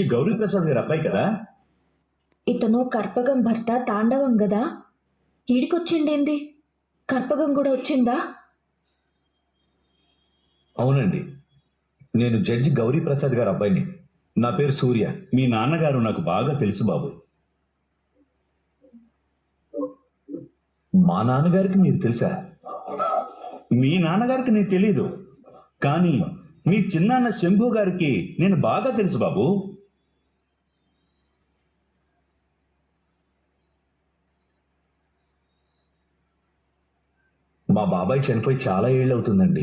ఈ గౌరీ ప్రసాద్ గారు అబ్బాయి కదా? ఇతను కర్పగం భర్త తాండవం గదా. ఈడికొచ్చిండేంది? కర్పగం కూడా వచ్చిందా? అవునండి, నేను జడ్జి గౌరీ ప్రసాద్ గారు అబ్బాయిని. నా పేరు సూర్య. మీ నాన్నగారు నాకు బాగా తెలుసు బాబు. మా నాన్నగారికి మీరు తెలుసా? మీ నాన్నగారికి నేను తెలీదు, కానీ మీ చిన్నాన్న శంభు గారికి నేను బాగా తెలుసు బాబు. మా బాబాయ్ చనిపోయి చాలా ఏళ్ళు అవుతుందండి.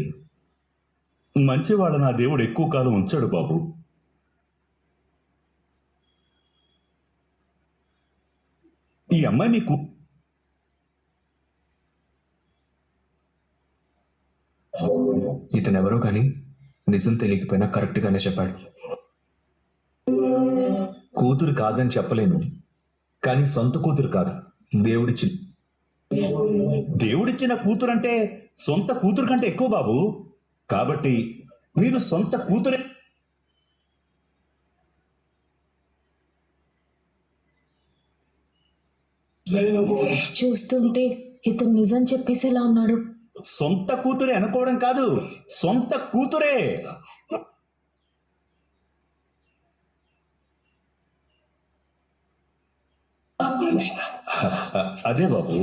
మంచివాళ్ళ నా దేవుడు ఎక్కువ కాలం ఉంచాడు బాబు. ఈ అమ్మాయి మీకు ఇతనెవరో కానీ నిజం తెలియకపోయినా కరెక్ట్ గానే చెప్పాడు. కూతురు కాదని చెప్పలేను, కానీ సొంత కూతురు కాదు, దేవుడిచ్చిన దేవుడిచ్చిన కూతురు అంటే సొంత కూతురు కంటే ఎక్కువ బాబు. కాబట్టి మీరు సొంత కూతురే. చూస్తుంటే ఇతను నిజం చెప్పేసేలా ఉన్నాడు. సొంత కూతురే అనుకోవడం కాదు, సొంత కూతురే. అదే బాబు,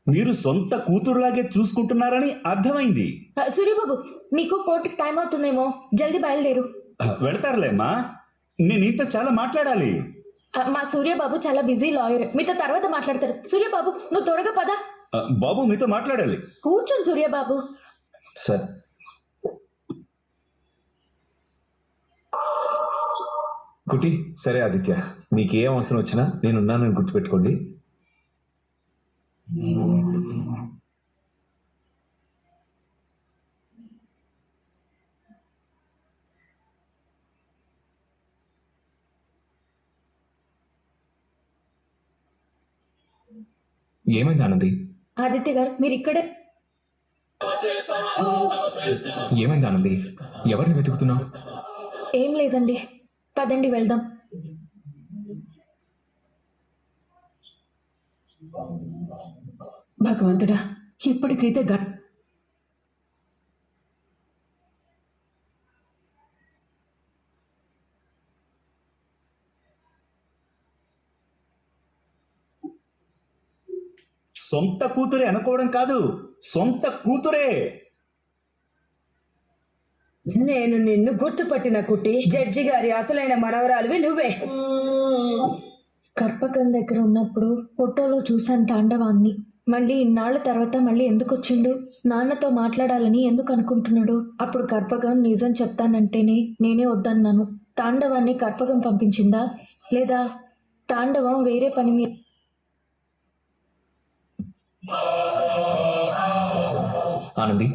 మీరు సొంత కూతురులాగే చూసుకుంటున్నారని అర్థమైంది. సూర్యబాబు, నీకు కోర్టుకి టైం అవుతుందేమో, జల్దీ బయలుదేరు. వెళతారులేమ్మా, నేను ఇంత చాలా మాట్లాడాలి. మా సూర్యబాబు చాలా బిజీ లాయర్, మీతో తర్వాత మాట్లాడతారు. సూర్యబాబు, నువ్వు త్వరగా పద. బాబు మీతో మాట్లాడాలి. కూర్చోండి సూర్యబాబు. సార్, కుటి సరే ఆదిత్య, మీకు ఏ అవసరం వచ్చినా నేనున్నానని గుర్తుపెట్టుకోండి. ఏమైంది ఆనంది? ఆదిత్య గారు, మీరు ఇక్కడే. ఏమైంది ఆనంది? ఎవరిని వెతుకుతున్నావు? ఏం లేదండి, పదండి వెళ్దాం. భగవంతుడా, ఇప్పటికైతే సొంత కూతురే అనుకోవడం కాదు, సొంత కూతురే. నేను నిన్ను గుర్తుపట్టిన కుట్టి, జడ్జి గారి అసలైన మనవరాలివి నువ్వే. కర్పకం దగ్గర ఉన్నప్పుడు ఫోటోలో చూశాను తాండవాన్ని. మళ్ళీ ఇన్నాళ్ల తర్వాత మళ్ళీ ఎందుకు వచ్చిండు? నాన్నతో మాట్లాడాలని ఎందుకు అనుకుంటున్నాడు? అప్పుడు కర్పకం నిజం చెప్తానంటేనే నేనే వద్దన్నాను. తాండవాన్ని కర్పకం పంపించిందా, లేదా తాండవం వేరే పని మీద? ఆనంది,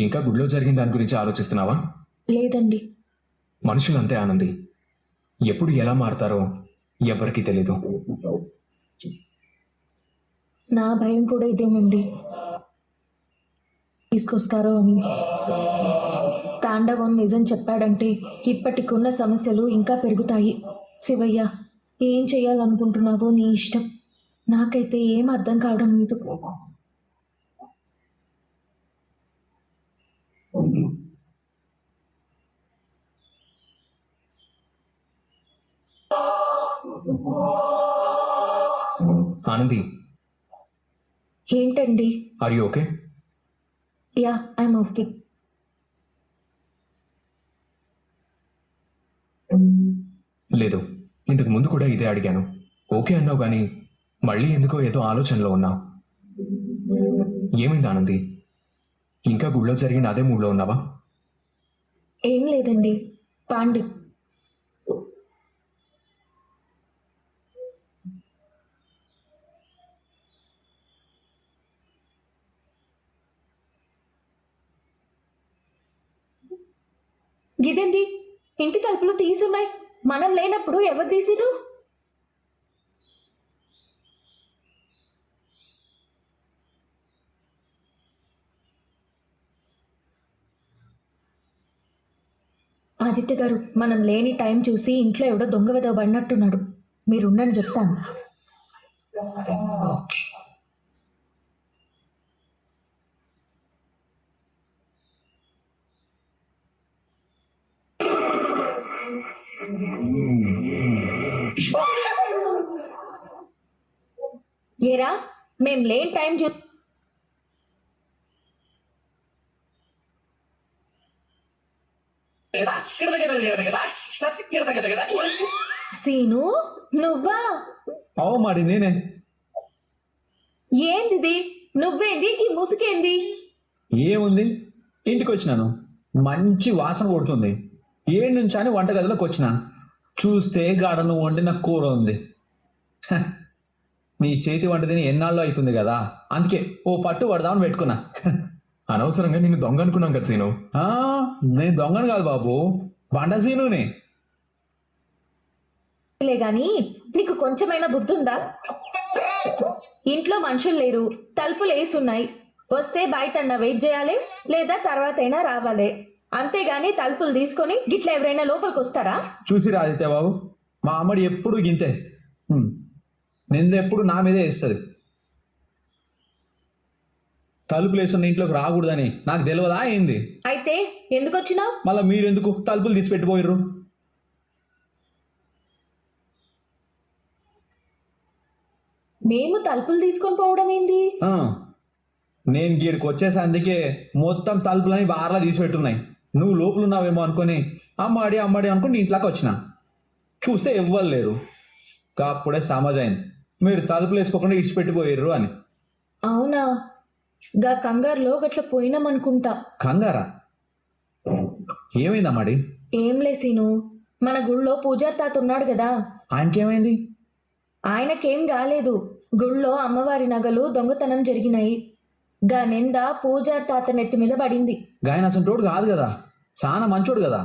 ఇంకా గుడిలో జరిగిన దాని గురించి ఆలోచిస్తున్నావా? లేదండి. మనుషులంతే ఆనంది, ఎప్పుడు ఎలా మారతారో ఎవరికీ తెలీదు. నా భయం కూడా ఇదేనండి, తీసుకొస్తారో అని. తాండవం నిజం చెప్పాడంటే ఇప్పటికున్న సమస్యలు ఇంకా పెరుగుతాయి. శివయ్య, ఏం చేయాలనుకుంటున్నావో నీ ఇష్టం. నాకైతే ఏం అర్థం కావడం లేదు. ఆనంది, ఏంటండి? Are you okay? Yeah, I'm okay. లేదు, ఇంతకు ముందు కూడా ఇదే అడిగాను. ఓకే అన్నావు కానీ మళ్ళీ ఎందుకో ఏదో ఆలోచనలో ఉన్నావు. ఏమైంది ఆనంది? ఇంకా గుళ్ళో జరిగిన అదే మూడ్లో ఉన్నావా? ఏం లేదండి, పాండి. గిదేంది, ఇంటి తలుపులు తీసున్నాయి. మనం లేనప్పుడు ఎవరు తీసిరు? ఆదిత్య గారు, మనం లేని టైం చూసి ఇంట్లో ఎవడో దొంగ వెదవ పడినట్టున్నాడు. మీరుండని చెప్తాను. ఏరా, మేం లేని టైం చూ సీను, నువ్వా? అవు మరి నేనే. ఏందిది? నువ్వేంది? ఈ ముసుకేంది? ఏముంది, ఇంటికి వచ్చినాను, మంచి వాసన కొడుతుంది. ఏడు నుంచి అని వంటగదిలోకి వచ్చిన, చూస్తే గాడను వండిన కూర ఉంది. హ, నీ చేతి వంట తిని ఎన్నాళ్ళు అవుతుంది కదా, అందుకే ఓ పట్టు పడదామని పెట్టుకున్నా. అనవసరంగా నిన్ను దొంగ అనుకున్నాం కదా సీను. ఆ, నేను దొంగను కాదు బాబు, బండ సీనుని. లే గాని నీకు కొంచెమైనా బుద్ధి ఉందా? ఇంట్లో మనుషులు లేరు, తలుపులు వేసున్నాయి. వస్తే బయట వెయిట్ చేయాలి, లేదా తర్వాత అయినా రావాలి. అంతేగాని తలుపులు తీసుకొని గిట్ల ఎవరైనా లోపలికి వస్తారా? చూసి ఆదిత్య బాబు, మా అమ్మడి ఎప్పుడు గింతే. నింద ఎప్పుడు నా మీదే వేస్తుంది. తలుపులు వేసున్న ఇంట్లోకి రాకూడదని నాకు తెలియదా ఏంది? అయితే ఎందుకు వచ్చినావు? మళ్ళీ మీరెందుకు తలుపులు తీసి పెట్టిపోయిర్రు? మేము తలుపులు తీసుకొని పోవడం ఏంది? ఆ, నేను గీడికి వచ్చేసి అందుకే మొత్తం తలుపులని బార్లా తీసి పెట్టున్నాయి. నువ్వు లోపల ఉన్నావేమో అనుకొని అమ్మాడి అనుకుని నీ ఇంట్లోకి వచ్చిన, చూస్తే ఇవ్వలేరు. అప్పుడే సమాజైంది మీరు తలుపులు వేసుకోకుండా ఇడిచిపెట్టిపోయిర్రు అని. అవునా? గా కంగారులో గట్ల పోయినామనుకుంటా. కంగారా? ఏమైందమ్మాడి? ఏం లేసీను, మన గుళ్ళో పూజారి తాత ఉన్నాడు కదా, ఆయనకేమైంది? ఆయనకేం కాలేదు. గుళ్ళో అమ్మవారి నగలు దొంగతనం జరిగినాయి. గా నింద పూజారి తాత నెత్తి మీద పడింది. గాయన అసలు తోడు కాదు కదా, చాలా మంచోడు కదా.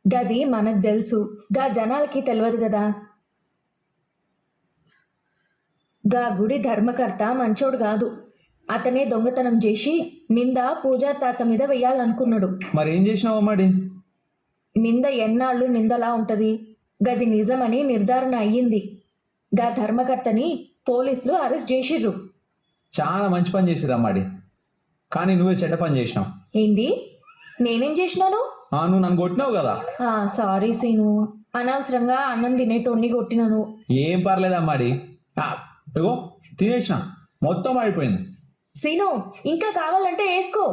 గది మనకు తెలుసు, గా జనాలకి తెలియదు కదా. గా గుడి ధర్మకర్త మంచోడు కాదు. అతనే దొంగతనం చేసి నింద పూజారి తాత మీద వెయ్యాలనుకున్నాడు. మరి ఏం చేసినావు అమ్మాడి? నింద ఎన్నాళ్ళు నిందలా ఉంటది. గది నిజమని నిర్ధారణ అయ్యింది. గా ధర్మకర్తని పోలీసులు అరెస్ట్ చేసిర్రు. చాలా మంచి పని చేసిరు అమ్మాడి, కానీ నువ్వే చెడ్డ పని చేసినావు. ఏంది? నేనేం చేసినాను? నువ్వు నన్ను కొట్టినావు కదా. సారీ సీను, అనవసరంగా అన్నం తినేటోన్ని కొట్టినాను. ఏం పర్లేదు అమ్మాడి, ఇగో తినేసిన, మొత్తం అయిపోయింది. సీను, ఇంకా కావాలంటే వేసుకో.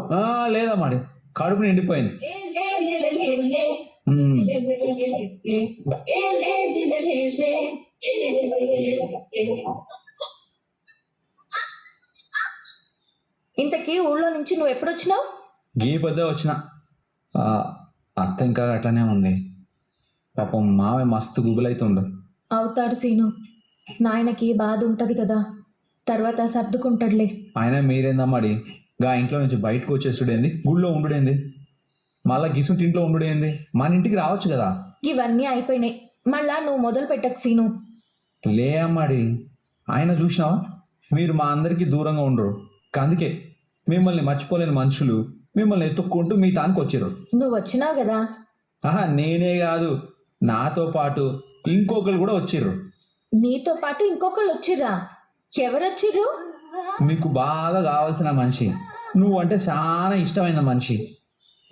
లేదమ్మాడి, కడుపు నిండిపోయింది. ఇంతకీ ఊళ్ళో నుంచి నువ్వు ఎప్పుడొచ్చినావు? గీ పెద్ద వచ్చిన, అత్త ఇంకా అట్లనే ఉంది. పాపం మావే మస్తు గుబులైతుండు. అవుతాడు సీను, నాయనకి బాధ ఉంటది కదా, తర్వాత సర్దుకుంటాడులే. ఆయన మీరేందమ్మాడి, గా ఇంట్లో నుంచి బయటకు వచ్చేస్తుడేంది, గుళ్ళో ఉండుడేంది, మళ్ళా గిసుంటి ఇంట్లో ఉండుడేంది, మన ఇంటికి రావచ్చు కదా. ఇవన్నీ అయిపోయినాయి, మళ్ళా నువ్వు మొదలు పెట్టకు సీను. లే అమ్మాడి, ఆయన చూసినావా, మీరు మా అందరికీ దూరంగా ఉండరు. అందుకే మిమ్మల్ని మర్చిపోలేని మనుషులు మిమ్మల్ని ఎత్తుక్కుంటూ మీ తానికి వచ్చారు. నువ్వు వచ్చినావు కదా. నేనే కాదు, నాతో పాటు ఇంకొకరు కూడా వచ్చిర్రు. నీతో పాటు ఇంకొకళ్ళు వచ్చిర్రా? ఎవరొచ్చిర్రు? మీకు బాగా కావాల్సిన మనిషి, నువ్వు అంటే చాలా ఇష్టమైన మనిషి,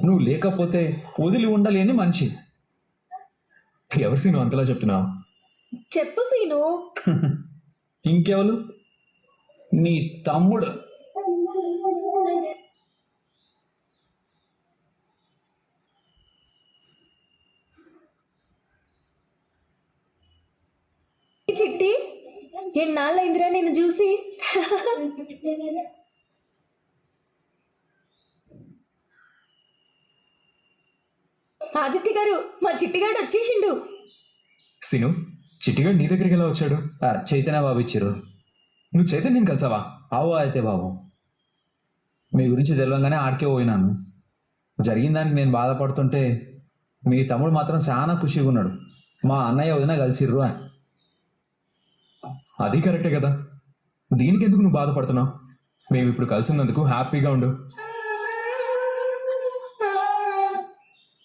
నువ్వు లేకపోతే వదిలి ఉండలేని మనిషి. ఎవరు సీను అంతలా చెప్తున్నావు? చెప్పు సీను. ఇంకెవరు? నీ తమ్ముడు. చిట్టి, ఎన్నాళ్ళైందిరా నిన్ను చూసి. ఆదిత్య గారు, మా చిట్టిగాడు వచ్చేసిండు. సీను, చిట్టిగాడు నీ దగ్గరికి ఎలా వచ్చాడు? చైతన్య బాబు ఇచ్చిర్రు. నువ్వు చైతన్యని కలిసావా? అయితే బాబు, మీ గురించి తెలియగానే ఆడికే పోయినాను. జరిగిన దానికి నేను బాధపడుతుంటే మీ తమ్ముడు మాత్రం చాలా ఖుషిగా ఉన్నాడు. మా అన్నయ్య వదిన కలిసిర్రు అని. అది కరెక్టే కదా, దీనికి ఎందుకు నువ్వు బాధపడుతున్నావు? మేము ఇప్పుడు కలిసి ఉన్నందుకు హ్యాపీగా ఉండు.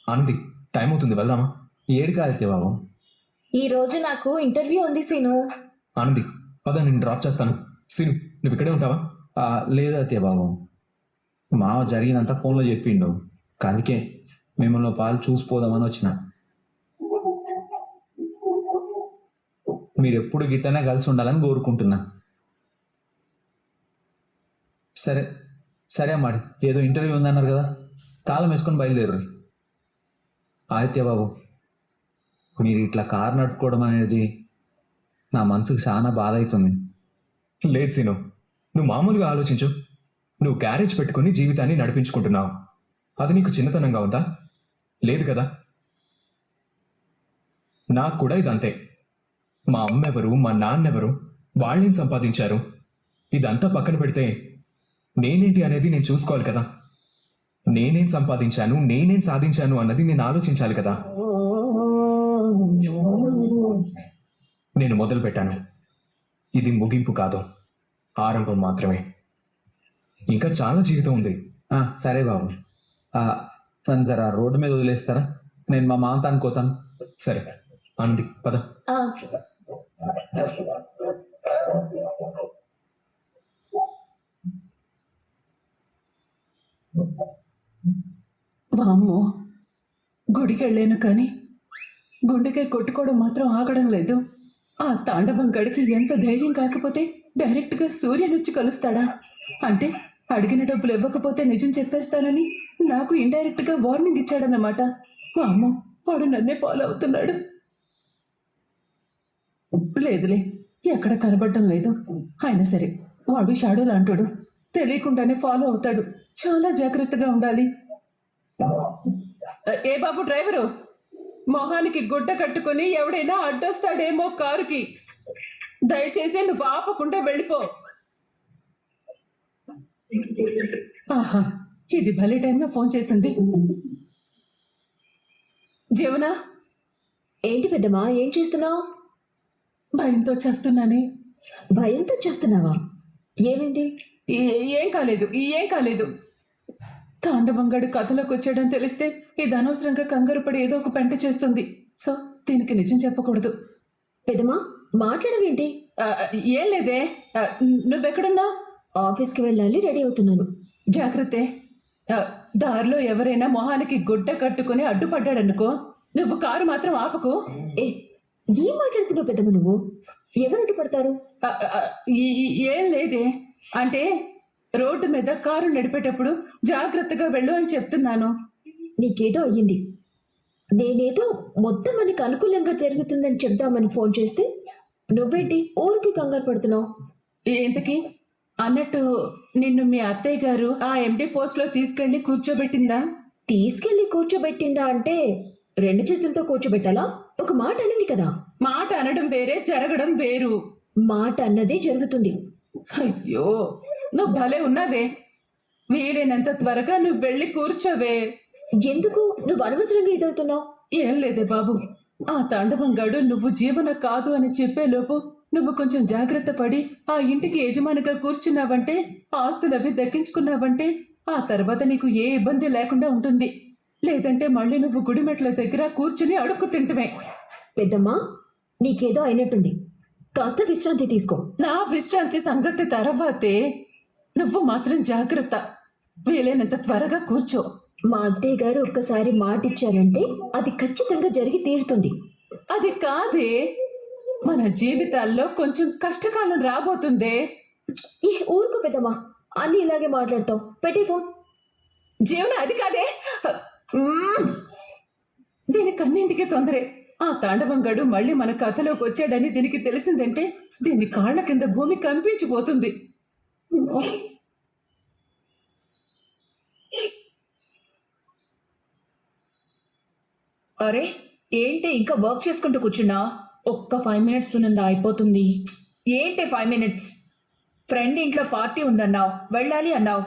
ఆనంది, టైం అవుతుంది, వెళ్దామా? ఏడు కాదైతే బాబు. ఈ రోజు నాకు ఇంటర్వ్యూ ఉంది సీను. ఆనంది, పద, నేను డ్రాప్ చేస్తాను. సీను, నువ్వు ఇక్కడే ఉంటావా? లేదు అత్తయ్య బాబు, మావ జరిగినంత ఫోన్లో చెప్పిండు, అందుకే మిమ్మల్ని పాలు చూసిపోదామని వచ్చిన. మీరు ఎప్పుడు గిట్టనే కలిసి ఉండాలని కోరుకుంటున్నా. సరే సరే అమ్మాడి, ఏదో ఇంటర్వ్యూ ఉందన్నారు కదా, తాళం వేసుకొని బయలుదేరు. ఆదిత్య బాబు, మీరు ఇట్లా కారు నడుపుకోవడం అనేది నా మనసుకు చాలా బాధ అవుతుంది. లేదు సీను, నువ్వు మామూలుగా ఆలోచించు. నువ్వు గ్యారేజ్ పెట్టుకుని జీవితాన్ని నడిపించుకుంటున్నావు. అది నీకు చిన్నతనంగా ఉందా? లేదు కదా. నాకు కూడా ఇదంతే. మా అమ్మెవరు, మా నాన్నెవరు, వాళ్ళేం సంపాదించారు, ఇదంతా పక్కన పెడితే నేనేంటి అనేది నేను చూసుకోవాలి కదా. నేనేం సంపాదించాను, నేనేం సాధించాను అన్నది నేను ఆలోచించాలి కదా. నేను మొదలు పెట్టాను. ఇది ముగింపు కాదు, ఆరంభం మాత్రమే. ఇంకా చాలా జీవితం ఉంది. సరే బాబు, నన్ను జర రోడ్డు మీద వదిలేస్తారా? నేను మా మామతో అనుకోతాను. సరే ఆనంది, పద. ఆ, వామ్మో, గుడికి వెళ్ళాను కానీ గుండెకాయ కొట్టుకోవడం మాత్రం ఆగడం లేదు. ఆ తాండవం గడికి ఎంత ధైర్యం కాకపోతే డైరెక్ట్గా సూర్యుని వచ్చి కలుస్తాడా? అంటే అడిగిన డబ్బులు ఇవ్వకపోతే నిజం చెప్పేస్తానని నాకు ఇండైరెక్ట్గా వార్నింగ్ ఇచ్చాడన్నమాట. వామ్మో, వాడు నన్నే ఫాలో అవుతున్నాడు. లేదులే, ఎక్కడ కనబడడం లేదు. అయినా సరే, వాడు షాడో లాంటాడు, తెలియకుండానే ఫాలో అవుతాడు. చాలా జాగ్రత్తగా ఉండాలి. ఏ బాబు డ్రైవరు, మొహానికి గుడ్డ కట్టుకుని ఎవడైనా అడ్డొస్తాడేమో కారుకి, దయచేసి నువ్వు ఆపకుండా వెళ్ళిపో. ఆహా, ఇది భలే టైంలో ఫోన్ చేసింది. జీవన, ఏంటి పెద్దమ్మా, ఏం చేస్తున్నావు? భయంతో చేస్తున్నానే. భయంతో చేస్తున్నావా? ఏమైంది? ఏం కాలేదు, ఏం కాలేదు. తాండవంగాడు కథలోకి వచ్చాడని తెలిస్తే ఇది అనవసరంగా కంగారు పడి ఏదో ఒక పెంట చేస్తుంది. సో దీనికి నిజం చెప్పకూడదు. పెద్దమ్మా, మాట్లాడవేంటి? ఏం లేదే. నువ్వెక్కడున్నావు? ఆఫీస్కి వెళ్ళాలి, రెడీ అవుతున్నాను. జాగ్రత్తే. దారిలో ఎవరైనా మొహానికి గుడ్డ కట్టుకుని అడ్డుపడ్డాడనుకో, నువ్వు కారు మాత్రం ఆపకు. ఏ, ఏం మాట్లాడుతున్నావు పెద్దమ్మ నువ్వు? ఎవరు పడతారు? ఏం లేదే, అంటే రోడ్డు మీద కారు నడిపేటప్పుడు జాగ్రత్తగా వెళ్ళు అని చెప్తున్నాను. నీకేదో అయ్యింది. నేనేదో మొత్తం మనకి అనుకూలంగా జరుగుతుందని చెప్దామని ఫోన్ చేస్తే నువ్వేంటి ఊరికి కంగారు పడుతున్నావు? ఇంతకీ అన్నట్టు నిన్ను మీ అత్తయ్య గారు ఆ ఎండి పోస్ట్ లో తీసుకెళ్లి కూర్చోబెట్టిందా? తీసుకెళ్లి కూర్చోబెట్టిందా అంటే 2 చేతులతో కూర్చోబెట్టాలా? ఒక మాట అనింది కదా. మాట అనడం వేరే, జరగడం వేరు. మాట అన్నదే జరుగుతుంది. అయ్యో, నువ్వు భలే ఉన్నావే. వీలైనంత త్వరగా నువ్వు వెళ్ళి కూర్చోవే. ఎందుకు నువ్వు అనవసరంగా ఇదవుతున్నావు? ఏం లేదే బాబు, ఆ తాండవంగాడు నువ్వు జీవన కాదు అని చెప్పేలోపు నువ్వు కొంచెం జాగ్రత్త పడి ఆ ఇంటికి యజమానిగా కూర్చున్నావంటే, ఆస్తులవి దక్కించుకున్నావంటే ఆ తర్వాత నీకు ఏ ఇబ్బంది లేకుండా ఉంటుంది. లేదంటే మళ్ళీ నువ్వు గుడిమెట్ల దగ్గర కూర్చుని అడుక్కు తింటవే. పెద్దమ్మా, నీకేదో అయినట్టుంది, కాస్త విశ్రాంతి తీసుకో. నా విశ్రాంతి సంగతి తర్వాతే, నువ్వు మాత్రం జాగ్రత్త. వీలైనంత త్వరగా కూర్చో. మా అత్తయ్య గారు ఒక్కసారి మాట ఇచ్చారంటే అది ఖచ్చితంగా జరిగి తీరుతుంది. అది కాదే, మన జీవితాల్లో కొంచెం కష్టకాలం రాబోతుందే. ఏ ఊరుకో పెద్దమ్మా, అన్ని ఇలాగే మాట్లాడతావు. పెట్టే ఫోన్. జీవన, అది కాదే. దీనికన్నింటికి తొందరే. ఆ తాండవంగాడు మళ్ళీ మన కథలోకి వచ్చాడని దీనికి తెలిసిందంటే దీని కాళ్ళ కింద భూమి కంపించిపోతుంది. అరే, ఏంటి ఇంకా వర్క్ చేసుకుంటూ కూర్చున్నా? ఒక్క 5 మినిట్స్ సునందా, అయిపోతుంది. ఏంటి 5 మినిట్స్? ఫ్రెండ్ ఇంట్లో పార్టీ ఉందన్నావు, వెళ్ళాలి అన్నావు.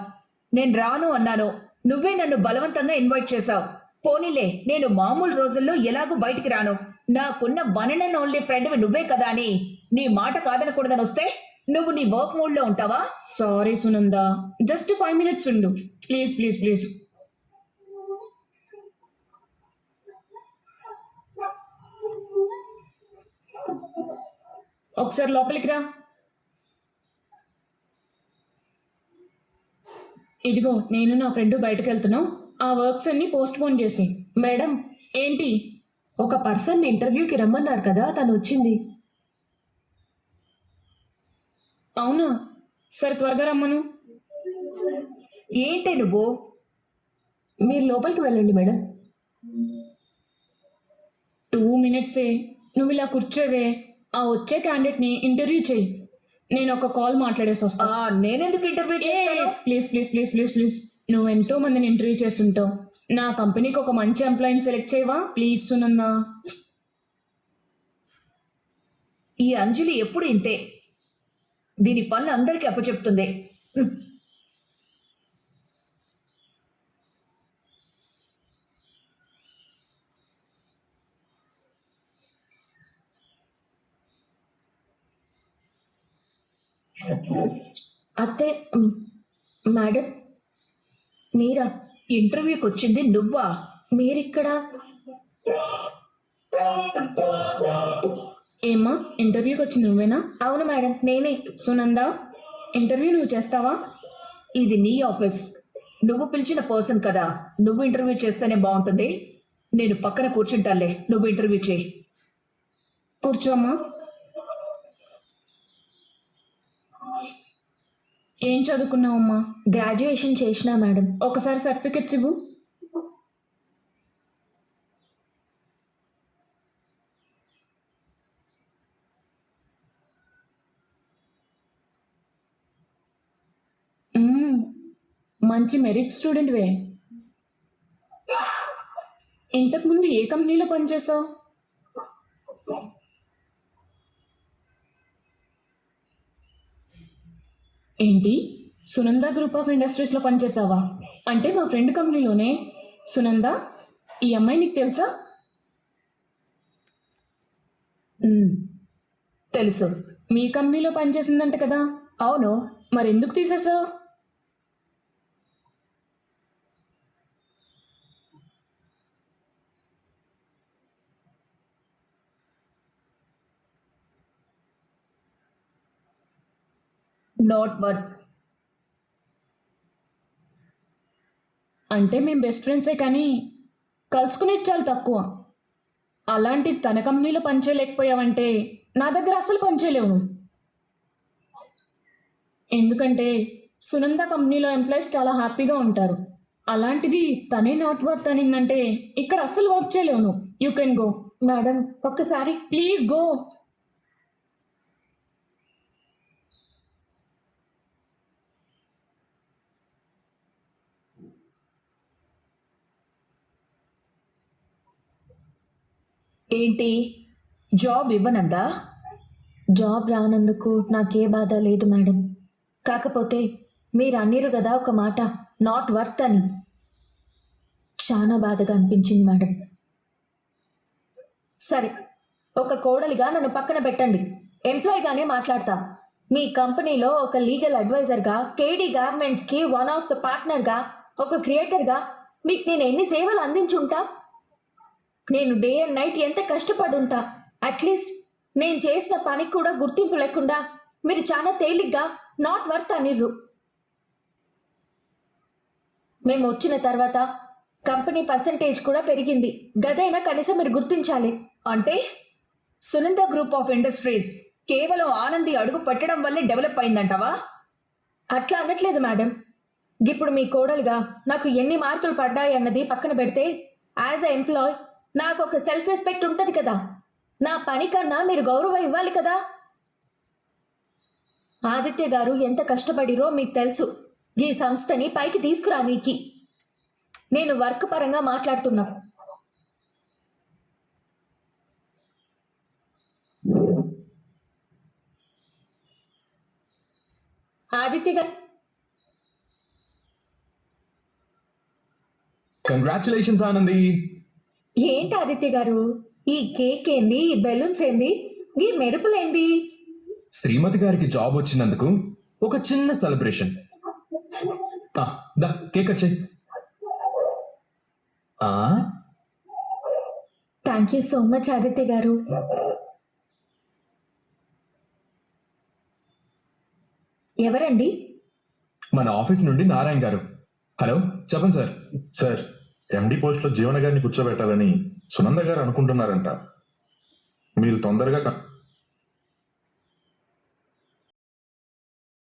నేను రాను అన్నాను, నువ్వే నన్ను బలవంతంగా ఇన్వైట్ చేశావు. పోనీలే, నేను మామూలు రోజుల్లో ఎలాగూ బయటికి రాను. నాకున్న 1 and only ఫ్రెండ్ నువ్వే కదా అని నీ మాట కాదనకూడదని వస్తే నువ్వు నీ వర్క్ మూడ్ లో ఉంటావా? సారీ సునందా, జస్ట్ 5 మినిట్స్ ఉండు ప్లీజ్ ప్లీజ్ ప్లీజ్. ఒకసారి లోపలికి రా. ఇదిగో నేను నా ఫ్రెండ్ బయటకు వెళ్తున్నాం. ఆ వర్క్స్ అన్ని పోస్ట్ పోన్ చేసి. మేడం, ఏంటి? ఒక పర్సన్ ఇంటర్వ్యూకి రమ్మన్నారు కదా, తను వచ్చింది. అవునా? సరే త్వరగా రమ్మను. ఏంటే నువ్వు? మీరు లోపలికి వెళ్ళండి మేడం. 2 minutesే. నువ్వు ఇలా కూర్చోవే. ఆ వచ్చే క్యాండిడేట్ని ఇంటర్వ్యూ చెయ్యి. నేను ఒక కాల్ మాట్లాడేసి వస్తా. నేనెందుకు ఇంటర్వ్యూ చేస్తాను? Please please please please please. నువ్వు ఎంతో మందిని ఇంటర్వ్యూ చేస్తుంటావు. నా కంపెనీకి ఒక మంచి ఎంప్లాయీని సెలెక్ట్ చేయవా ప్లీజ్ సునందా? ఈ అంజలి ఎప్పుడు ఇంతే, దీని పనులు అందరికీ అప్పచెప్తుంది. అత్తే, మేడం మీరా? ఇంటర్వ్యూకి వచ్చింది నువ్వా? మీరిక్కడ? ఏమ్మా, ఇంటర్వ్యూకి వచ్చి నువ్వేనా? అవును మేడం, నేనే. సునందా, ఇంటర్వ్యూ నువ్వు చేస్తావా? ఇది నీ ఆఫీస్, నువ్వు పిలిచిన పర్సన్ కదా, నువ్వు ఇంటర్వ్యూ చేస్తేనే బాగుంటుంది. నేను పక్కన కూర్చుంటాలే, నువ్వు ఇంటర్వ్యూ చేయి. కూర్చోమ్మా. ఏం చదువుకున్నావమ్మా? గ్రాడ్యుయేషన్ చేసినా మేడం. ఒకసారి సర్టిఫికెట్స్ ఇవ్వు. మంచి మెరిట్ స్టూడెంట్వే. ఇంతకుముందు ఏ కంపెనీలో పనిచేసావు? ఏంటి, సునంద గ్రూప్ ఆఫ్ ఇండస్ట్రీస్లో పనిచేసావా? అంటే మా ఫ్రెండ్ కంపెనీలోనే. సునంద, ఈ అమ్మాయి నీకు తెలుసా? తెలుసు. మీ కంపెనీలో పనిచేసిందంట కదా? అవును. మరెందుకు తీసేసావు? Not worth. అంటే మేము బెస్ట్ ఫ్రెండ్సే కానీ కలుసుకునేది చాలా తక్కువ. అలాంటి తన కంపెనీలో పనిచేయలేకపోయావంటే నా దగ్గర అసలు పనిచేయలేవు. ఎందుకంటే సునంద కంపెనీలో ఎంప్లాయీస్ చాలా హ్యాపీగా ఉంటారు. అలాంటిది తనే నాట్ వర్త్ అనిందంటే ఇక్కడ అస్సలు వర్క్ చేయలేవు. You can go. మేడం ఒక్కసారి ప్లీజ్ గో. ఏంటి, జాబ్ ఇవ్వనందా? జాబ్ రానందుకు నాకే బాధ లేదు మేడం. కాకపోతే మీరు అన్నిరు కదా ఒక మాట, నాట్ వర్త్ అని. చాలా బాధగా అనిపించింది మేడం. సరే, ఒక కోడలిగా నన్ను పక్కన పెట్టండి, ఎంప్లాయీగానే మాట్లాడతా. మీ కంపెనీలో ఒక లీగల్ అడ్వైజర్గా, కేడీ గార్మెంట్స్కి వన్ ఆఫ్ ద పార్ట్నర్గా, ఒక క్రియేటర్గా మీకు నేను ఎన్ని సేవలు అందించుంటా? నేను డే అండ్ నైట్ ఎంత కష్టపడుంటా. అట్లీస్ట్ నేను చేసిన పనికి కూడా గుర్తింపు లేకుండా మీరు చాలా తేలిగ్గా నాట్ వర్త్ అనిర్రు. మేము వచ్చిన తర్వాత కంపెనీ పర్సంటేజ్ కూడా పెరిగింది. గదైనా కనీసం మీరు గుర్తించాలి. అంటే సునంద గ్రూప్ ఆఫ్ ఇండస్ట్రీస్ కేవలం ఆనంది అడుగు పెట్టడం వల్లే డెవలప్ అయిందంటావా? అట్లా అనట్లేదు మేడం. ఇప్పుడు మీ కోడలుగా నాకు ఎన్ని మార్కులు పడ్డాయి అన్నది పక్కన పెడితే, యాజ్ ఎ ఎంప్లాయ్ నాకు ఒక సెల్ఫ్ రెస్పెక్ట్ ఉంటుంది కదా. నా పని కన్నా మీరు గౌరవం ఇవ్వాలి కదా. ఆదిత్య గారు ఎంత కష్టపడిరో మీకు తెలుసు ఈ సంస్థని పైకి తీసుకురానీకి. నేను వర్క్ పరంగా మాట్లాడుతున్నా. ఆదిత్య గారు, కంగ్రాచులేషన్స్ ఆనంది. ఏంటి ఆదిత్య గారు, ఈ కేక్ ఏంది, ఈ బెలూన్స్ ఏంది, ఈ మెరుపులేంది? శ్రీమతి గారికి జాబ్ వచ్చినందుకు ఒక చిన్న సెలబ్రేషన్. దా కేక్ కట్ చేయి. Thank you so much Aditya గారు. ఎవరండి? మన ఆఫీస్ నుండి నారాయణ గారు. హలో, చెప్పండి సార్. సార్, ఎండి పోస్ట్లో జీవన గారిని కూర్చోబెట్టాలని సునంద గారు అనుకుంటున్నారంట. మీరు తొందరగా